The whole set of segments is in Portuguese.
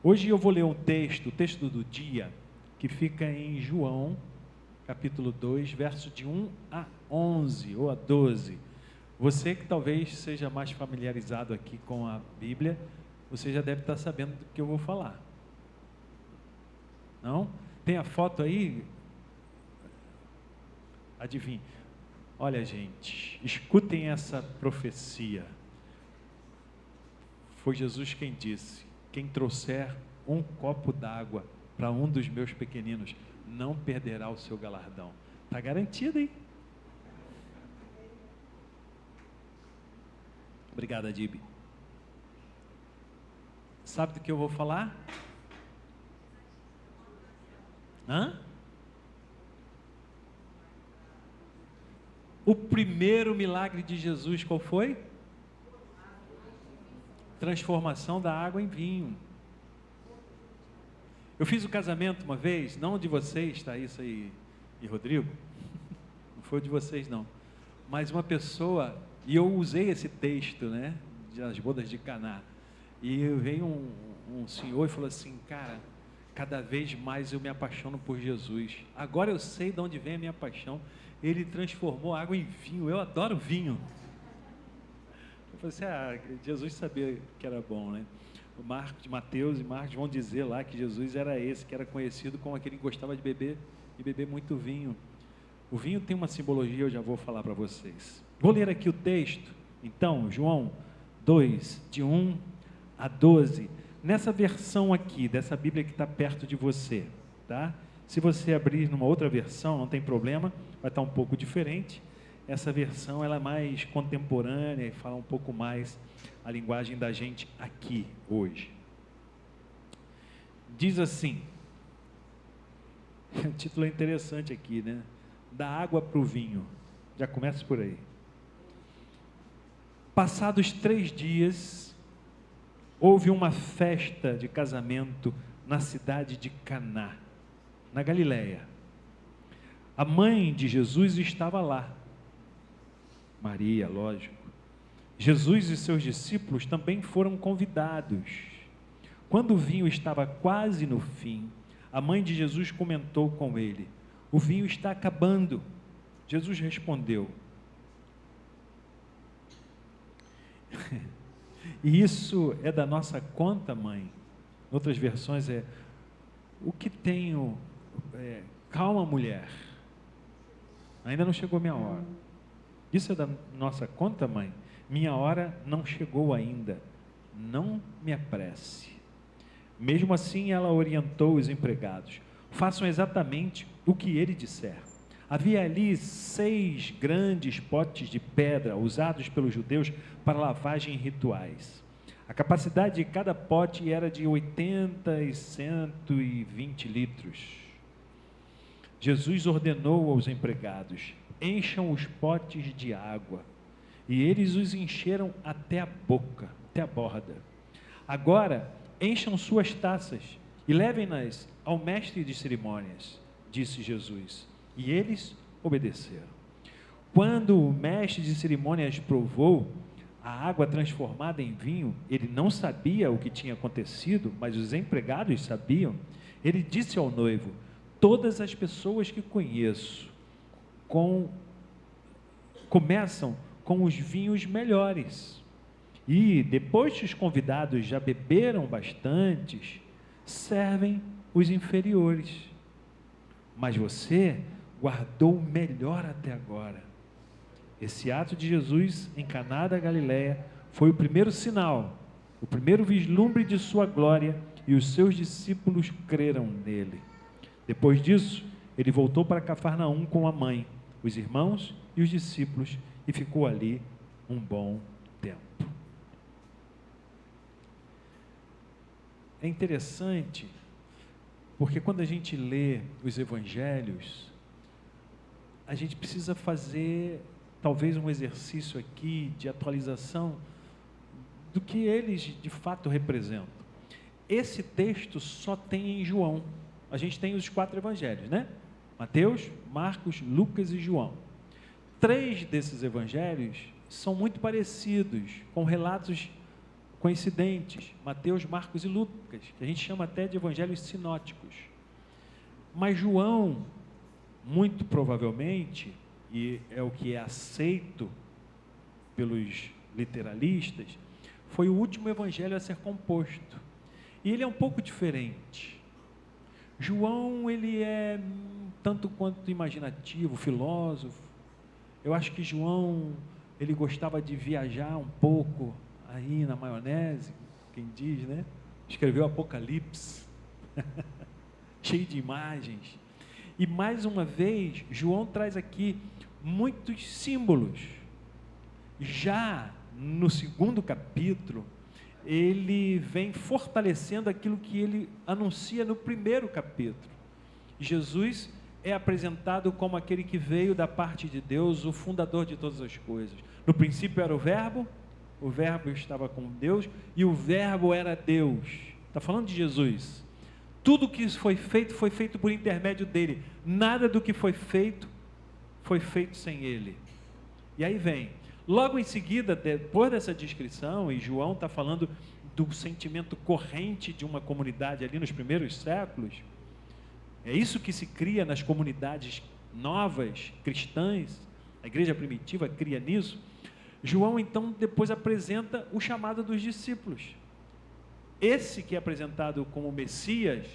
Hoje eu vou ler um texto, o texto do dia, que fica em João, capítulo 2, verso de 1 a 11, ou a 12. Você que talvez seja mais familiarizado aqui com a Bíblia, você já deve estar sabendo do que eu vou falar. Não? Tem a foto aí? Adivinhe. Olha, gente, escutem essa profecia. Foi Jesus quem disse: quem trouxer um copo d'água para um dos meus pequeninos, não perderá o seu galardão. Está garantido, hein? Obrigado, Adib. Sabe do que eu vou falar? O primeiro milagre de Jesus, qual foi? Transformação da água em vinho. Eu fiz o casamento uma vez, não de vocês, Thaís e Rodrigo, não foi de vocês não, mas uma pessoa, e eu usei esse texto, né, das bodas de Caná, e veio um senhor e falou assim: cara, cada vez mais eu me apaixono por Jesus, agora eu sei de onde vem a minha paixão, ele transformou água em vinho, eu adoro vinho. Eu falei assim: Jesus sabia que era bom, né? O Mateus e Marcos vão dizer lá que Jesus era esse, que era conhecido como aquele que gostava de beber muito vinho. O vinho tem uma simbologia, eu já vou falar para vocês. Vou ler aqui o texto, então, João 2, de 1 a 12, nessa versão aqui, dessa Bíblia que está perto de você, tá? Se você abrir numa outra versão, não tem problema, vai estar um pouco diferente. Essa versão ela é mais contemporânea e fala um pouco mais a linguagem da gente aqui hoje. Diz assim, o título é interessante aqui, né? Da água para o vinho. Já começa por aí. Passados 3 dias, houve uma festa de casamento na cidade de Caná, na Galileia. A mãe de Jesus estava lá. Maria, lógico. Jesus e seus discípulos também foram convidados. Quando o vinho estava quase no fim, a mãe de Jesus comentou com ele: o vinho está acabando. Jesus respondeu: e isso é da nossa conta, mãe? Em outras versões o que tenho, calma, mulher, ainda não chegou minha hora. Isso é da nossa conta, mãe? Minha hora não chegou ainda, não me apresse. Mesmo assim, ela orientou os empregados: façam exatamente o que ele disser. Havia ali 6 grandes potes de pedra, usados pelos judeus para lavagem em rituais. A capacidade de cada pote era de 80 e 120 litros. Jesus ordenou aos empregados: encham os potes de água. E eles os encheram até a boca, até a borda. Agora, encham suas taças e levem-nas ao mestre de cerimônias, disse Jesus. E eles obedeceram. Quando o mestre de cerimônias provou a água transformada em vinho, ele não sabia o que tinha acontecido, mas os empregados sabiam. Ele disse ao noivo: todas as pessoas que conheço começam com os vinhos melhores, e depois que os convidados já beberam bastantes, servem os inferiores, mas você guardou o melhor até agora. Esse ato de Jesus em Caná da Galileia foi o primeiro sinal, o primeiro vislumbre de sua glória, e os seus discípulos creram nele. Depois disso, ele voltou para Cafarnaum com a mãe, os irmãos e os discípulos, e ficou ali um bom tempo. É interessante, porque quando a gente lê os evangelhos, a gente precisa fazer talvez um exercício aqui de atualização do que eles de fato representam. Esse texto só tem em João. A gente tem os 4 evangelhos, né? Mateus, Marcos, Lucas e João. 3 desses evangelhos são muito parecidos, com relatos coincidentes, Mateus, Marcos e Lucas, que a gente chama até de evangelhos sinóticos. Mas João, muito provavelmente, e é o que é aceito pelos literalistas, foi o último evangelho a ser composto. E ele é um pouco diferente. João, ele é tanto quanto imaginativo, filósofo. Eu acho que João, ele gostava de viajar um pouco aí na maionese, quem diz, né? Escreveu Apocalipse, cheio de imagens. E mais uma vez, João traz aqui muitos símbolos. Já no segundo capítulo, ele vem fortalecendo aquilo que ele anuncia no primeiro capítulo. Jesus é apresentado como aquele que veio da parte de Deus, o fundador de todas as coisas. No princípio era o Verbo estava com Deus, e o Verbo era Deus. Está falando de Jesus. Tudo que foi feito por intermédio dele. Nada do que foi feito sem ele. E aí vem, logo em seguida, depois dessa descrição, e João está falando do sentimento corrente de uma comunidade ali nos primeiros séculos, é isso que se cria nas comunidades novas, cristãs, a igreja primitiva cria nisso. João então depois apresenta o chamado dos discípulos. Esse que é apresentado como Messias,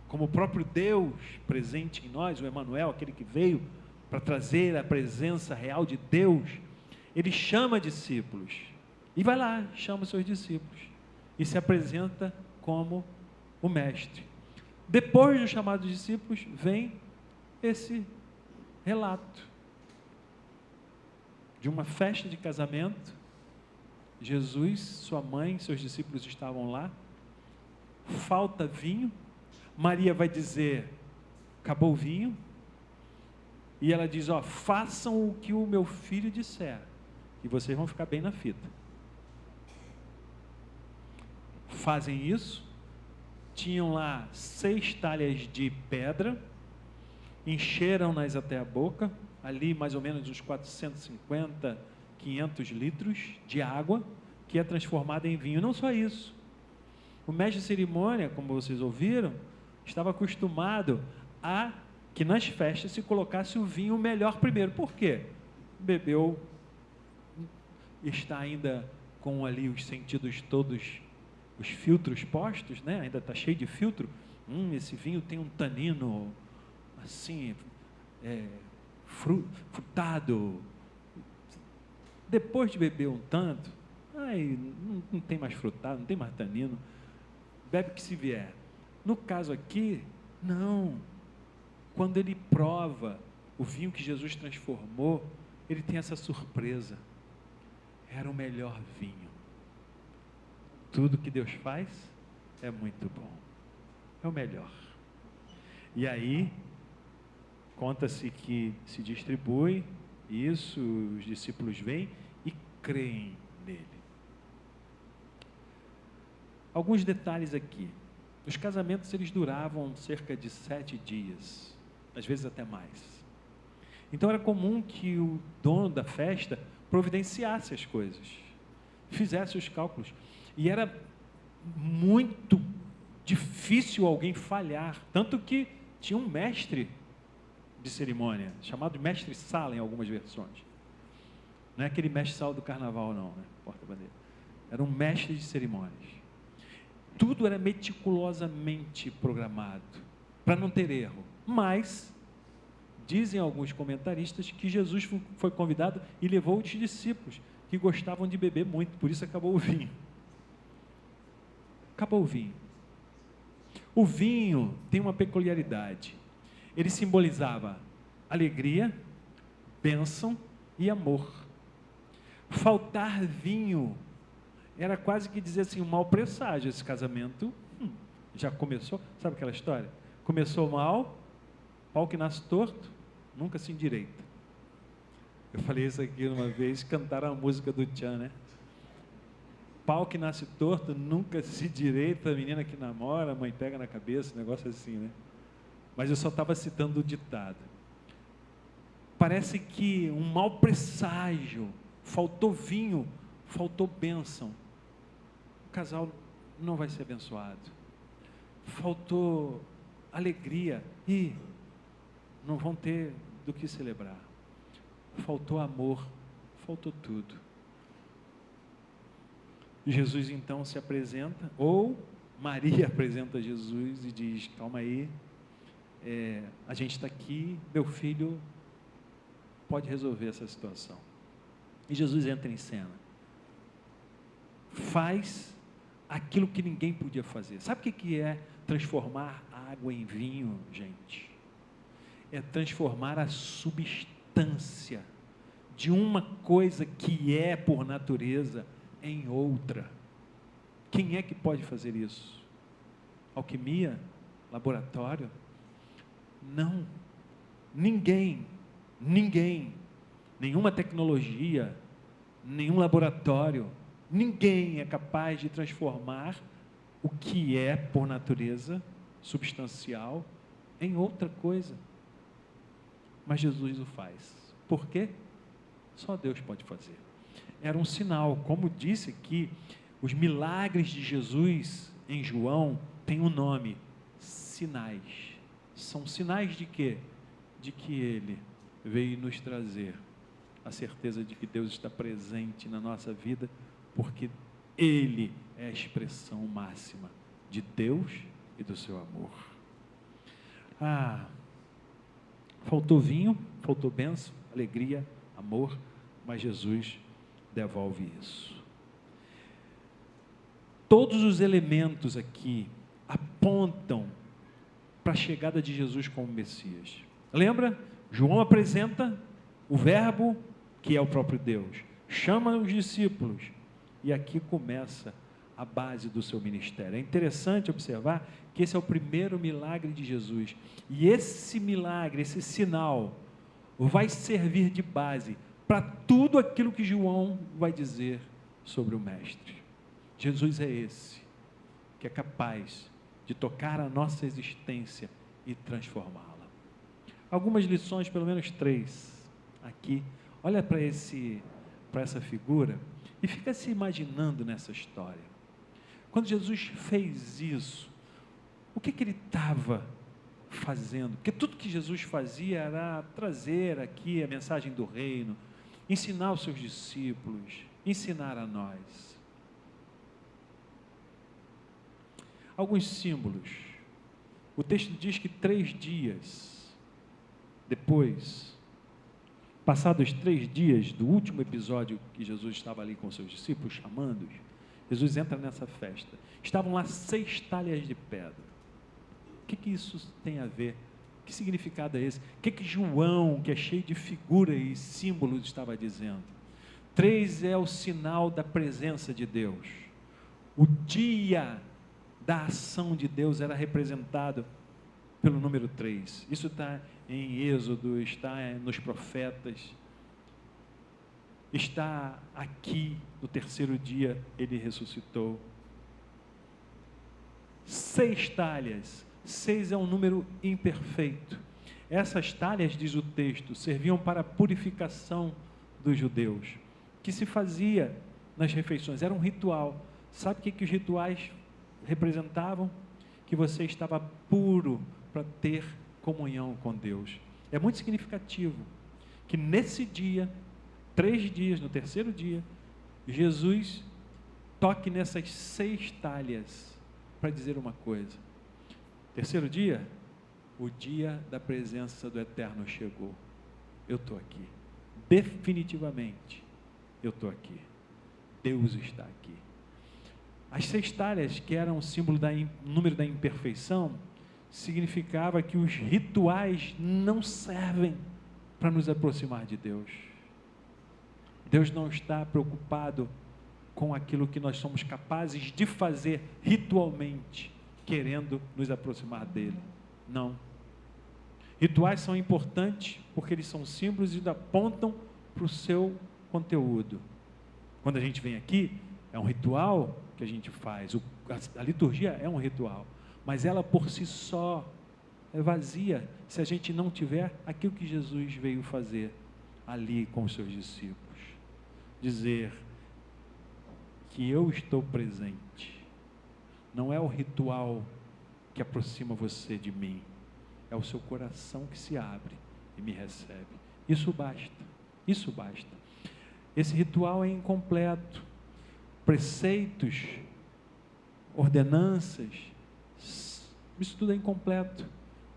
como o próprio Deus presente em nós, o Emanuel, aquele que veio para trazer a presença real de Deus, ele chama discípulos, e vai lá, chama os seus discípulos, e se apresenta como o mestre. Depois do chamado dos discípulos, vem esse relato de uma festa de casamento. Jesus, sua mãe, seus discípulos estavam lá, falta vinho, Maria vai dizer, acabou o vinho, e ela diz, façam o que o meu filho disser, e vocês vão ficar bem na fita. Fazem isso, tinham lá 6 talhas de pedra, encheram-nas até a boca, ali mais ou menos uns 450, 500 litros de água, que é transformada em vinho. Não só isso, o mestre de cerimônia, como vocês ouviram, estava acostumado a que nas festas se colocasse o vinho melhor primeiro. Por quê? Bebeu, está ainda com ali os sentidos todos, os filtros postos, né? Ainda está cheio de filtro. Esse vinho tem um tanino assim, frutado. Depois de beber um tanto, não tem mais frutado, não tem mais tanino, bebe o que se vier. No caso aqui, não. Quando ele prova o vinho que Jesus transformou, ele tem essa surpresa. Era o melhor vinho. Tudo que Deus faz é muito bom. É o melhor. E aí, conta-se que se distribui isso, os discípulos vêm e creem nele. Alguns detalhes aqui. Os casamentos, eles duravam cerca de 7 dias, às vezes até mais. Então era comum que o dono da festa providenciasse as coisas, fizesse os cálculos. E era muito difícil alguém falhar, tanto que tinha um mestre de cerimônia, chamado de mestre-sala em algumas versões. Não é aquele mestre-sala do carnaval não, né? Porta-bandeira. Era um mestre de cerimônias. Tudo era meticulosamente programado, para não ter erro. Mas, dizem alguns comentaristas que Jesus foi convidado e levou os discípulos, que gostavam de beber muito, por isso acabou o vinho. Acabou o vinho. O vinho tem uma peculiaridade. Ele simbolizava alegria, bênção e amor. Faltar vinho era quase que dizer assim, um mau presságio. Esse casamento já começou, sabe aquela história? Começou mal, pau que nasce torto, nunca se endireita. Eu falei isso aqui uma vez, cantaram a música do Tchan, né? Pau que nasce torto, nunca se direita, a menina que namora, a mãe pega na cabeça, um negócio assim, né? Mas eu só estava citando o ditado. Parece que um mau presságio, faltou vinho, faltou bênção. casal não vai ser abençoado. Faltou alegria e não vão ter do que celebrar. Faltou amor, faltou tudo. Jesus então se apresenta, ou Maria apresenta Jesus e diz: calma aí, a gente está aqui, meu filho pode resolver essa situação. E Jesus entra em cena, faz aquilo que ninguém podia fazer. Sabe o que é transformar água em vinho, gente? É transformar a substância de uma coisa que é por natureza em outra. Quem é que pode fazer isso? Alquimia? Laboratório? Não. Ninguém. Nenhuma tecnologia, nenhum laboratório, ninguém é capaz de transformar o que é por natureza substancial em outra coisa. Mas Jesus o faz. Por quê? Só Deus pode fazer. Era um sinal, como disse aqui, os milagres de Jesus em João têm um nome: sinais. São sinais de quê? De que Ele veio nos trazer a certeza de que Deus está presente na nossa vida, porque Ele é a expressão máxima de Deus e do seu amor. Faltou vinho, faltou bênção, alegria, amor, mas Jesus devolve isso. Todos os elementos aqui apontam para a chegada de Jesus como Messias. Lembra? João apresenta o Verbo, que é o próprio Deus, chama os discípulos, e aqui começa a base do seu ministério. É interessante observar que esse é o primeiro milagre de Jesus, e esse milagre, esse sinal, vai servir de base para tudo aquilo que João vai dizer sobre o Mestre. Jesus é esse, que é capaz de tocar a nossa existência e transformá-la. Algumas lições, pelo menos 3, aqui. Olha para essa figura e fica se imaginando nessa história. Quando Jesus fez isso, o que ele estava fazendo? Porque tudo que Jesus fazia era trazer aqui a mensagem do reino, ensinar os seus discípulos, ensinar a nós. Alguns símbolos. O texto diz que 3 dias depois, passados 3 dias do último episódio que Jesus estava ali com seus discípulos, chamando-os, Jesus entra nessa festa. Estavam lá 6 talhas de pedra. O que isso tem a ver? Que significado é esse? O que João, que é cheio de figuras e símbolos, estava dizendo? 3 é o sinal da presença de Deus. O dia da ação de Deus era representado pelo número 3. Isso está em Êxodo, está nos profetas, está aqui no 3º dia, ele ressuscitou. 6 talhas, 6 é um número imperfeito. Essas talhas, diz o texto, serviam para a purificação dos judeus, que se fazia nas refeições, era um ritual. Sabe o que os rituais representavam? Que você estava puro para ter comunhão com Deus. É muito significativo que nesse dia, 3 dias, no 3º dia, Jesus toque nessas 6 talhas para dizer uma coisa. 3º dia, o dia da presença do Eterno chegou. Eu estou aqui. Definitivamente, eu estou aqui. Deus está aqui. As 6 talhas, que eram o símbolo número da imperfeição, significava que os rituais não servem para nos aproximar de Deus. Deus não está preocupado com aquilo que nós somos capazes de fazer ritualmente, querendo nos aproximar dele. Não. Rituais são importantes porque eles são símbolos e apontam para o seu conteúdo. Quando a gente vem aqui, é um ritual que a gente faz. A liturgia é um ritual, mas ela por si só é vazia se a gente não tiver aquilo que Jesus veio fazer ali com os seus discípulos. Dizer que eu estou presente. Não é o ritual que aproxima você de mim, é o seu coração que se abre e me recebe. Isso basta, isso basta. Esse ritual é incompleto. Preceitos, ordenanças, isso tudo é incompleto.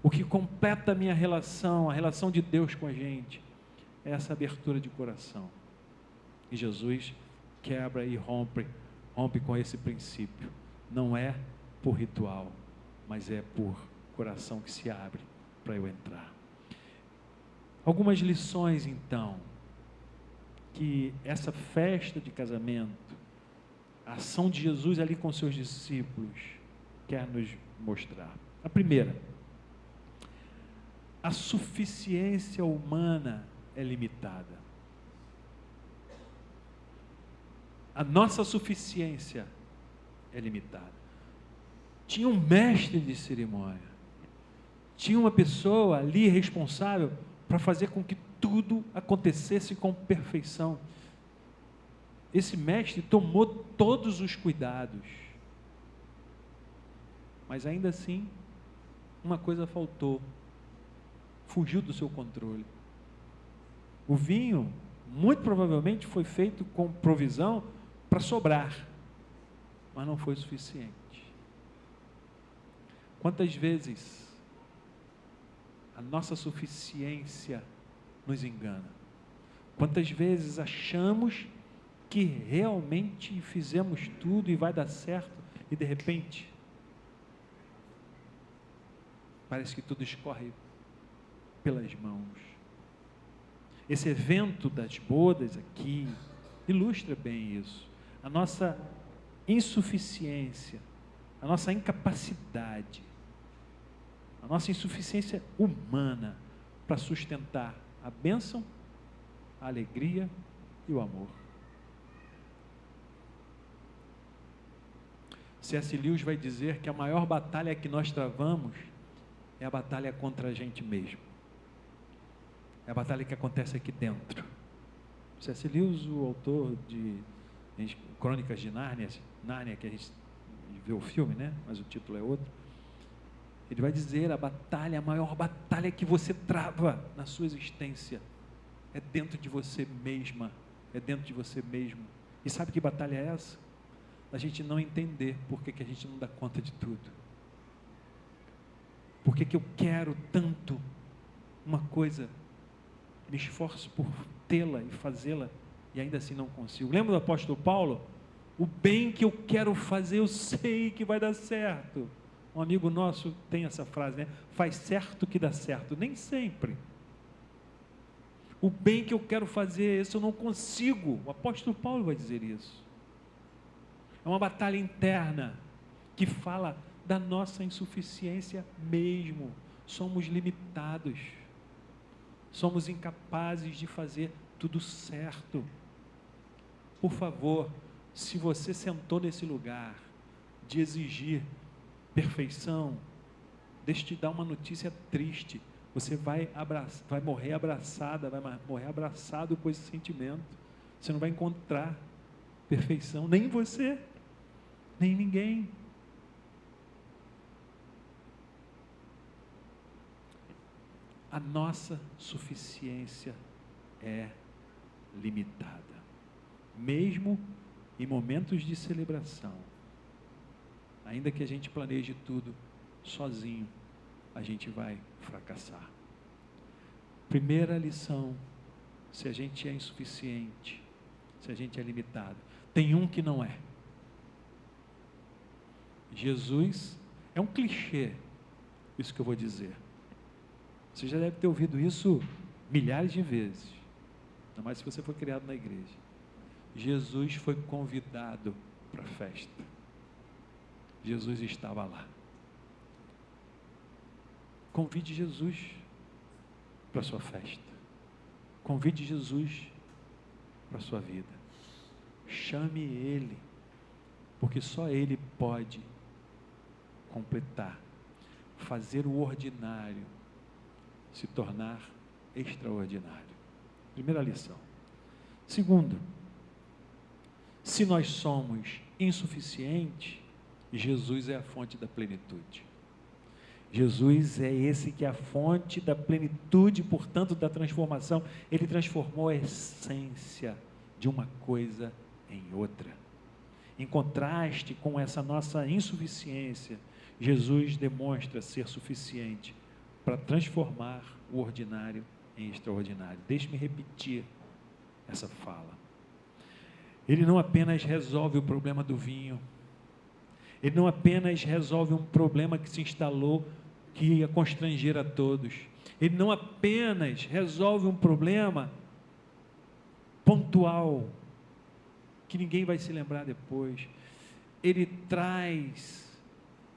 O que completa a minha relação, a relação de Deus com a gente, é essa abertura de coração. E Jesus quebra e rompe com esse princípio. Não é por ritual, mas é por coração que se abre para eu entrar. Algumas lições, então, que essa festa de casamento, a ação de Jesus ali com seus discípulos, quer nos mostrar. A primeira, a suficiência humana é limitada. A nossa suficiência é limitada. Tinha um mestre de cerimônia, tinha uma pessoa ali responsável para fazer com que tudo acontecesse com perfeição. Esse mestre tomou todos os cuidados, mas ainda assim, uma coisa faltou, fugiu do seu controle. O vinho, muito provavelmente, foi feito com provisão para sobrar, mas não foi suficiente. Quantas vezes a nossa suficiência nos engana? Quantas vezes achamos que realmente fizemos tudo e vai dar certo, e de repente parece que tudo escorre pelas mãos. Esse evento das bodas aqui ilustra bem isso. A nossa insuficiência, a nossa incapacidade, a nossa insuficiência humana para sustentar a bênção, a alegria e o amor. C.S. Lewis vai dizer que a maior batalha que nós travamos é a batalha contra a gente mesmo. É a batalha que acontece aqui dentro. C.S. Lewis, o autor de Crônicas de Nárnia, que a gente vê o filme, né? Mas o título é outro. Ele vai dizer, a maior batalha que você trava na sua existência é dentro de você mesma, é dentro de você mesmo. E sabe que batalha é essa? A gente não entender por que a gente não dá conta de tudo. Por que eu quero tanto uma coisa, me esforço por tê-la e fazê-la, e ainda assim não consigo. Lembra do apóstolo Paulo? O bem que eu quero fazer, eu sei que vai dar certo. Um amigo nosso tem essa frase, né? Faz certo que dá certo. Nem sempre. O bem que eu quero fazer, esse eu não consigo. O apóstolo Paulo vai dizer isso. É uma batalha interna que fala da nossa insuficiência mesmo. Somos limitados. Somos incapazes de fazer tudo certo. Por favor, se você sentou nesse lugar de exigir perfeição, deixa eu te dar uma notícia triste. Você vai morrer abraçada, vai morrer abraçado com esse sentimento. Você não vai encontrar perfeição, nem você, nem ninguém. A nossa suficiência é limitada. Mesmo em momentos de celebração, ainda que a gente planeje tudo sozinho, a gente vai fracassar. Primeira lição, se a gente é insuficiente, se a gente é limitado, tem um que não é. Jesus, é um clichê, isso que eu vou dizer. Você já deve ter ouvido isso milhares de vezes, ainda mais se você foi criado na igreja. Jesus foi convidado para a festa. Jesus estava lá. Convide Jesus para a sua festa. Convide Jesus para a sua vida. Chame Ele, porque só Ele pode completar, fazer o ordinário se tornar extraordinário. Primeira lição. Segundo, Se nós somos insuficientes, Jesus é a fonte da plenitude. Jesus é esse que é a fonte da plenitude, portanto, da transformação. Ele transformou a essência de uma coisa em outra. Em contraste com essa nossa insuficiência, Jesus demonstra ser suficiente para transformar o ordinário em extraordinário. Deixe-me repetir essa fala. Ele não apenas resolve o problema do vinho, ele não apenas resolve um problema que se instalou, que ia constranger a todos, ele não apenas resolve um problema pontual, que ninguém vai se lembrar depois, ele traz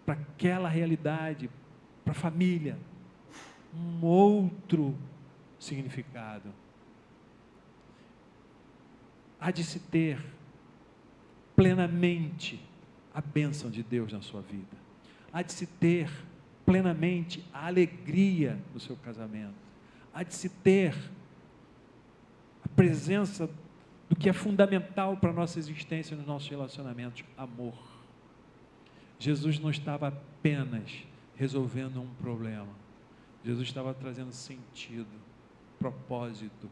para aquela realidade, para a família, um outro significado. Há de se ter plenamente a bênção de Deus na sua vida. Há de se ter plenamente a alegria do seu casamento. Há de se ter a presença do que é fundamental para a nossa existência nos nossos relacionamentos: amor. Jesus não estava apenas resolvendo um problema. Jesus estava trazendo sentido, propósito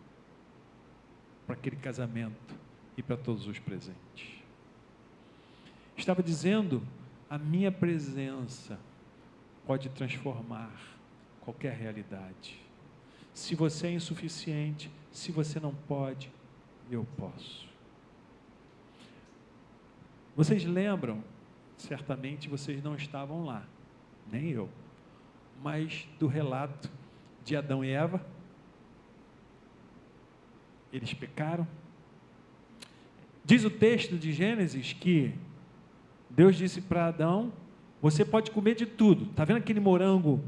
para aquele casamento e para todos os presentes. Estava dizendo: a minha presença pode transformar qualquer realidade. Se você é insuficiente, se você não pode, eu posso. Vocês lembram, certamente vocês não estavam lá, nem eu, mas do relato de Adão e Eva. Eles pecaram. Diz o texto de Gênesis que Deus disse para Adão: você pode comer de tudo. Está vendo aquele morango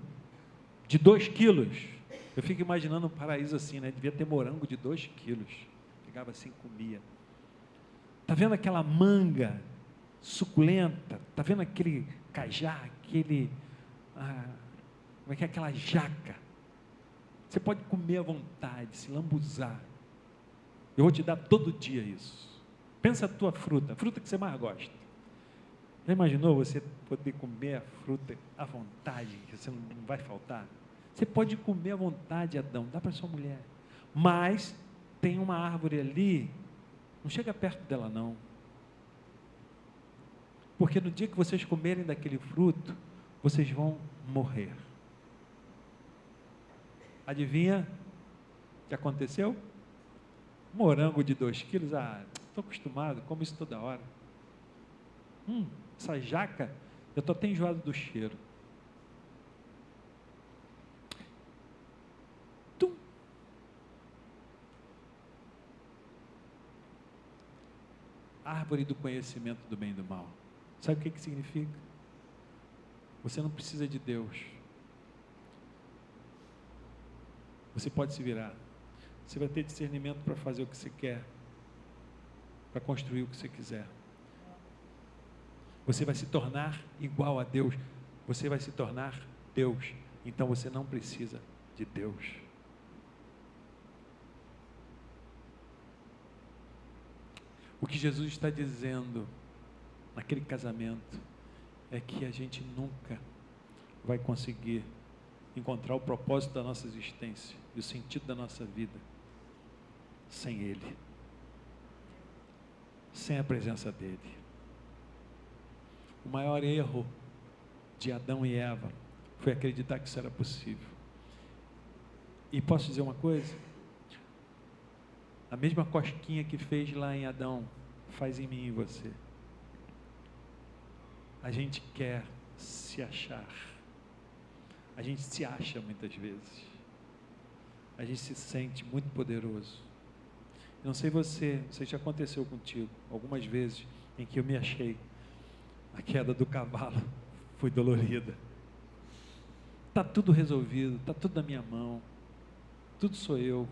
de 2 quilos? Eu fico imaginando um paraíso assim, né? Devia ter morango de 2 quilos. Pegava assim, comia. Está vendo aquela manga suculenta? Está vendo aquele cajá, como é que é aquela jaca? Você pode comer à vontade, se lambuzar. Eu vou te dar todo dia isso. Pensa a tua fruta, a fruta que você mais gosta. Já imaginou você poder comer a fruta à vontade, que você não vai faltar? Você pode comer à vontade, Adão, dá para sua mulher. Mas tem uma árvore ali, não chega perto dela não. Porque no dia que vocês comerem daquele fruto, vocês vão morrer. Adivinha o que aconteceu? Morango de 2 quilos, estou acostumado, como isso toda hora. Essa jaca, eu estou até enjoado do cheiro. Tum. Árvore do conhecimento do bem e do mal. Sabe o que significa? Você não precisa de Deus. Você pode se virar. Você vai ter discernimento para fazer o que você quer, para construir o que você quiser. Você vai se tornar igual a Deus. Você vai se tornar Deus. Então você não precisa de Deus. O que Jesus está dizendo naquele casamento é que a gente nunca vai conseguir encontrar o propósito da nossa existência e o sentido da nossa vida sem Ele, sem a presença dEle. O maior erro de Adão e Eva foi acreditar que isso era possível. E posso dizer uma coisa? A mesma cosquinha que fez lá em Adão, faz em mim e em você. A gente quer se achar. A gente se acha muitas vezes. A gente se sente muito poderoso. Eu não sei você, não sei se já aconteceu contigo, algumas vezes em que eu me achei. A queda do cavalo foi dolorida. Está tudo resolvido, está tudo na minha mão. Tudo sou eu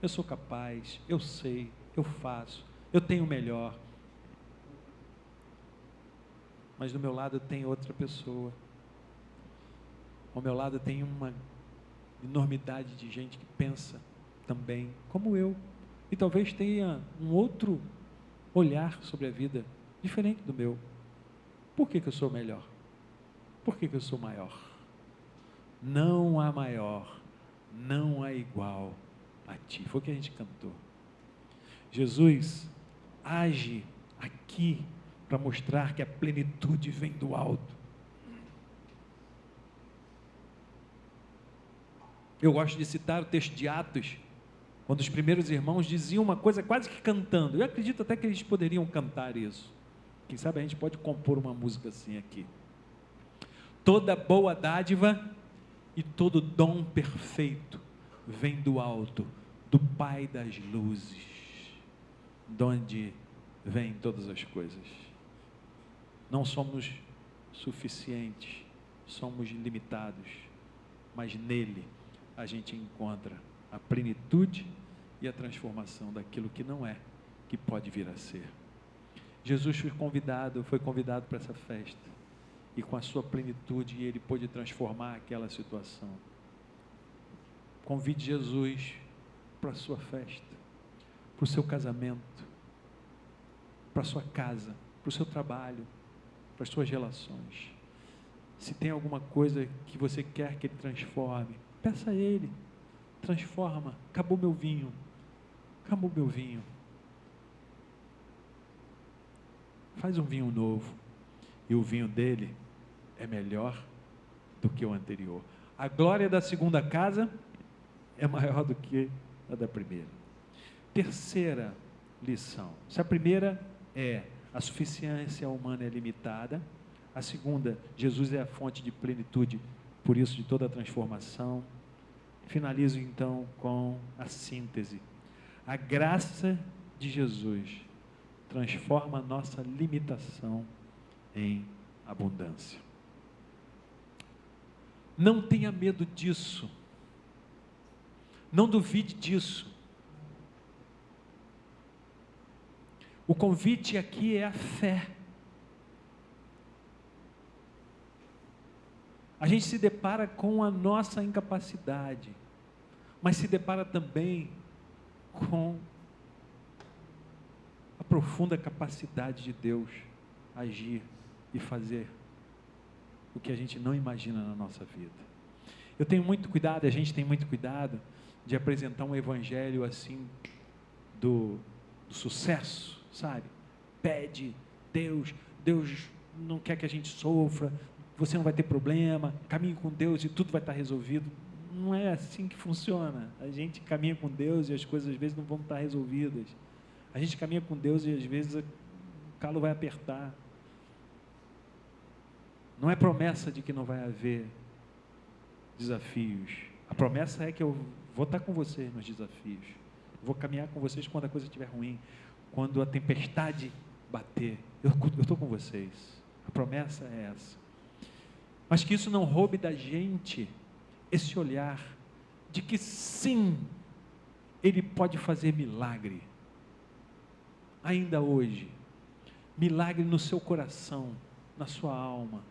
sou capaz, eu sei, eu faço, eu tenho o melhor. Mas do meu lado tem outra pessoa. Ao meu lado tem uma enormidade de gente que pensa também como eu. E talvez tenha um outro olhar sobre a vida diferente do meu. Por que eu sou melhor? Por que eu sou maior? Não há maior, não há igual a ti. Foi o que a gente cantou. Jesus age aqui para mostrar que a plenitude vem do alto. Eu gosto de citar o texto de Atos, quando os primeiros irmãos diziam uma coisa quase que cantando. Eu acredito até que eles poderiam cantar isso. Quem sabe a gente pode compor uma música assim aqui. Toda boa dádiva e todo dom perfeito vem do alto, do Pai das luzes, de onde vêm todas as coisas. Não somos suficientes, somos limitados, mas nele a gente encontra a plenitude e a transformação daquilo que não é, que pode vir a ser. Jesus foi convidado para essa festa, e com a sua plenitude ele pôde transformar aquela situação. Convide Jesus para a sua festa, para o seu casamento, para a sua casa, para o seu trabalho, para as suas relações. Se tem alguma coisa que você quer que ele transforme, peça a ele, transforma. Acabou meu vinho, acabou meu vinho, faz um vinho novo, e o vinho dele é melhor do que o anterior. A glória da segunda casa é maior do que a da primeira. Terceira lição. Se a primeira é a suficiência humana é limitada, a segunda, Jesus é a fonte de plenitude, por isso de toda a transformação. Finalizo então com a síntese. A graça de Jesus transforma a nossa limitação em abundância. Não tenha medo disso. Não duvide disso. O convite aqui é a fé. A gente se depara com a nossa incapacidade, mas se depara também com a profunda capacidade de Deus agir e fazer o que a gente não imagina na nossa vida. Eu tenho muito cuidado, a gente tem muito cuidado de apresentar um evangelho assim do sucesso, sabe? Pede, Deus não quer que a gente sofra, você não vai ter problema, caminhe com Deus e tudo vai estar resolvido. Não é assim que funciona. A gente caminha com Deus e as coisas às vezes não vão estar resolvidas. A gente caminha com Deus e às vezes o calo vai apertar. Não é promessa de que não vai haver desafios. A promessa é que eu vou estar com vocês nos desafios. Vou caminhar com vocês quando a coisa estiver ruim. Quando a tempestade bater, eu estou com vocês. A promessa é essa. Mas que isso não roube da gente esse olhar de que sim, Ele pode fazer milagre. Ainda hoje. Milagre no seu coração, na sua alma.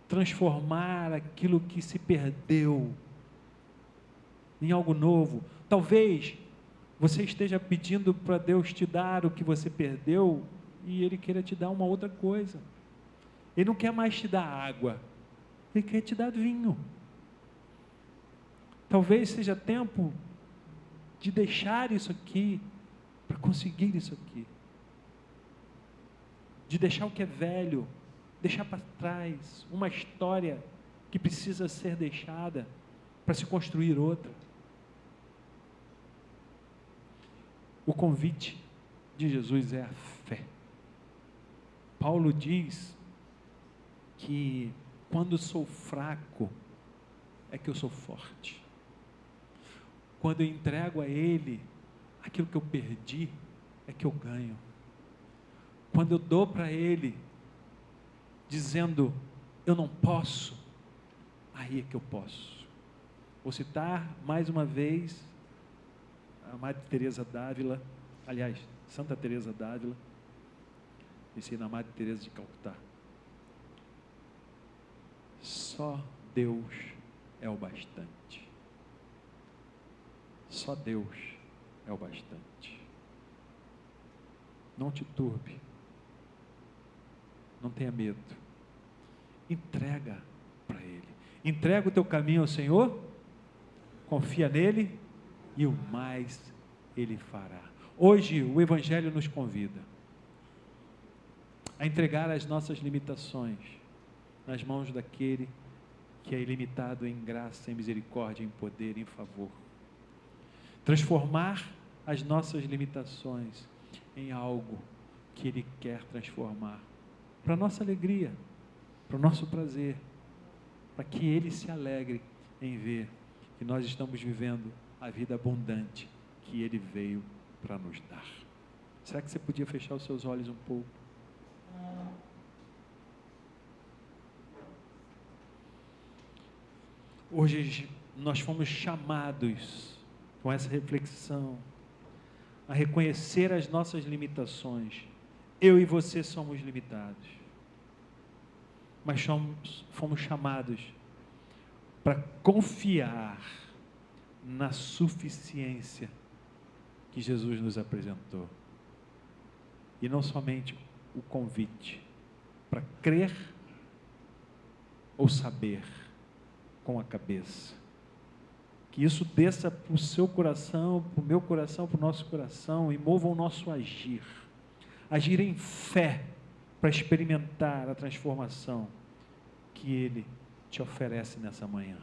Transformar aquilo que se perdeu em algo novo. Talvez você esteja pedindo para Deus te dar o que você perdeu e Ele queira te dar uma outra coisa. Ele não quer mais te dar água, Ele quer te dar vinho. Talvez seja tempo de deixar isso aqui para conseguir isso aqui. De deixar o que é velho, deixar para trás uma história que precisa ser deixada para se construir outra. O convite de Jesus é a fé. Paulo diz que quando sou fraco é que eu sou forte. Quando eu entrego a Ele aquilo que eu perdi é que eu ganho. Quando eu dou para Ele dizendo eu não posso, aí é que eu posso. Vou citar mais uma vez a Madre Teresa d'Ávila, aliás, Santa Teresa d'Ávila, ensina a Madre Teresa de Calcutá. Só Deus é o bastante. Só Deus é o bastante. Não te turbe. Não tenha medo. Entrega para Ele. Entrega o teu caminho ao Senhor, confia nele e o mais Ele fará. Hoje o Evangelho nos convida a entregar as nossas limitações nas mãos daquele que é ilimitado em graça, em misericórdia, em poder, em favor. Transformar as nossas limitações em algo que Ele quer transformar, para a nossa alegria, para o nosso prazer, para que Ele se alegre em ver que nós estamos vivendo a vida abundante que Ele veio para nos dar. Será que você podia fechar os seus olhos um pouco? Hoje nós fomos chamados com essa reflexão a reconhecer as nossas limitações. Eu e você somos limitados, mas fomos chamados para confiar na suficiência que Jesus nos apresentou, e não somente o convite para crer ou saber com a cabeça. Que isso desça para o seu coração, para o meu coração, para o nosso coração, e mova o nosso agir em fé, para experimentar a transformação que Ele te oferece nessa manhã.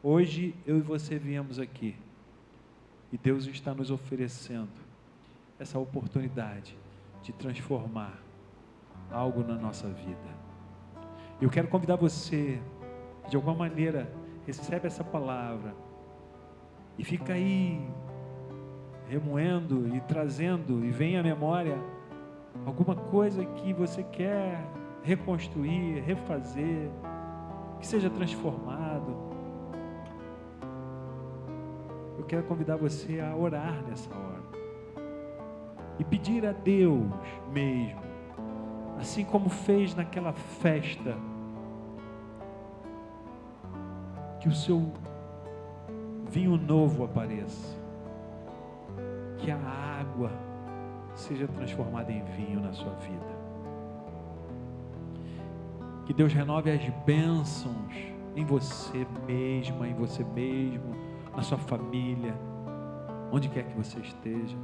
Hoje eu e você viemos aqui, e Deus está nos oferecendo essa oportunidade de transformar algo na nossa vida. Eu quero convidar você, de alguma maneira, recebe essa palavra e fica aí remoendo e trazendo, e vem à memória alguma coisa que você quer reconstruir, refazer, que seja transformado. Eu quero convidar você a orar nessa hora e pedir a Deus mesmo, assim como fez naquela festa, que o seu vinho novo apareça, que a água seja transformada em vinho na sua vida, que Deus renove as bênçãos em você mesma, em você mesmo, na sua família, onde quer que você esteja.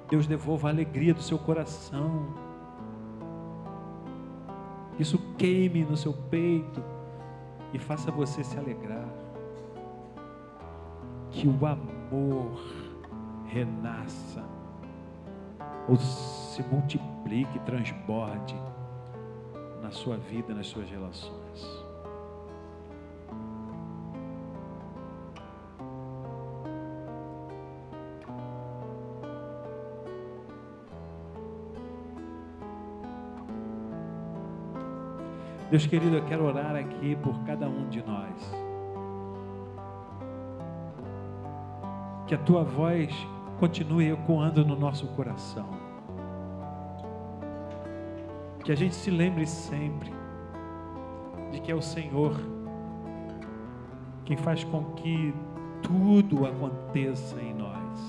Deus devolva a alegria do seu coração, isso queime no seu peito e faça você se alegrar, que o amor renasça, ou se multiplique, transborde na sua vida, nas suas relações. Deus querido, eu quero orar aqui por cada um de nós. Que a Tua voz continue ecoando no nosso coração. Que a gente se lembre sempre de que é o Senhor quem faz com que tudo aconteça em nós.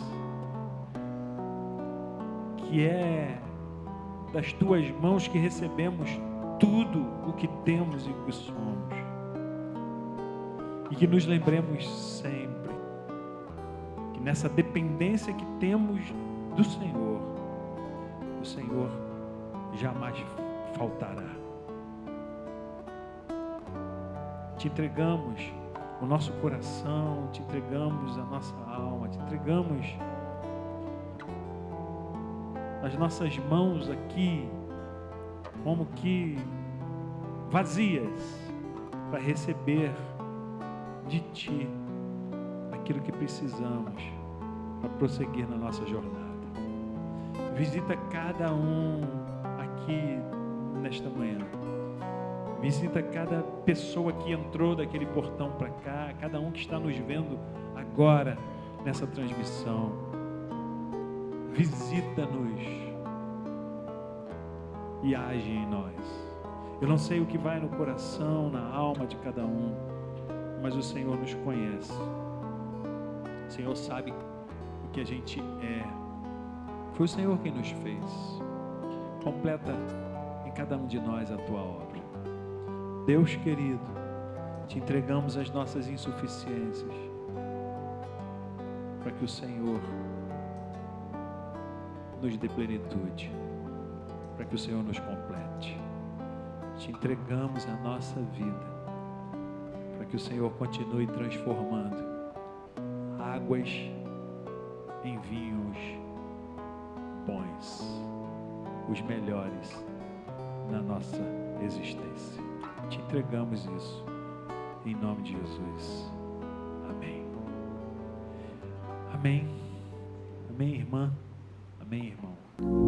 Que é das Tuas mãos que recebemos tudo o que temos e o que somos, e que nos lembremos sempre que nessa dependência que temos do Senhor, o Senhor jamais faltará. Te entregamos o nosso coração, te entregamos a nossa alma, te entregamos as nossas mãos aqui, como que vazias, para receber de Ti aquilo que precisamos para prosseguir na nossa jornada. Visita cada um aqui nesta manhã. Visita cada pessoa que entrou daquele portão para cá, cada um que está nos vendo agora nessa transmissão. Visita-nos e age em nós. Eu não sei o que vai no coração, na alma de cada um, mas o Senhor nos conhece. O Senhor sabe o que a gente é. Foi o Senhor quem nos fez. Completa em cada um de nós a tua obra. Deus querido, te entregamos as nossas insuficiências, para que o Senhor nos dê plenitude, para que o Senhor nos complete. Te entregamos a nossa vida, para que o Senhor continue transformando águas em vinhos bons, os melhores na nossa existência. Te entregamos isso, em nome de Jesus. Amém. Amém. Amém, irmã. Amém, irmão.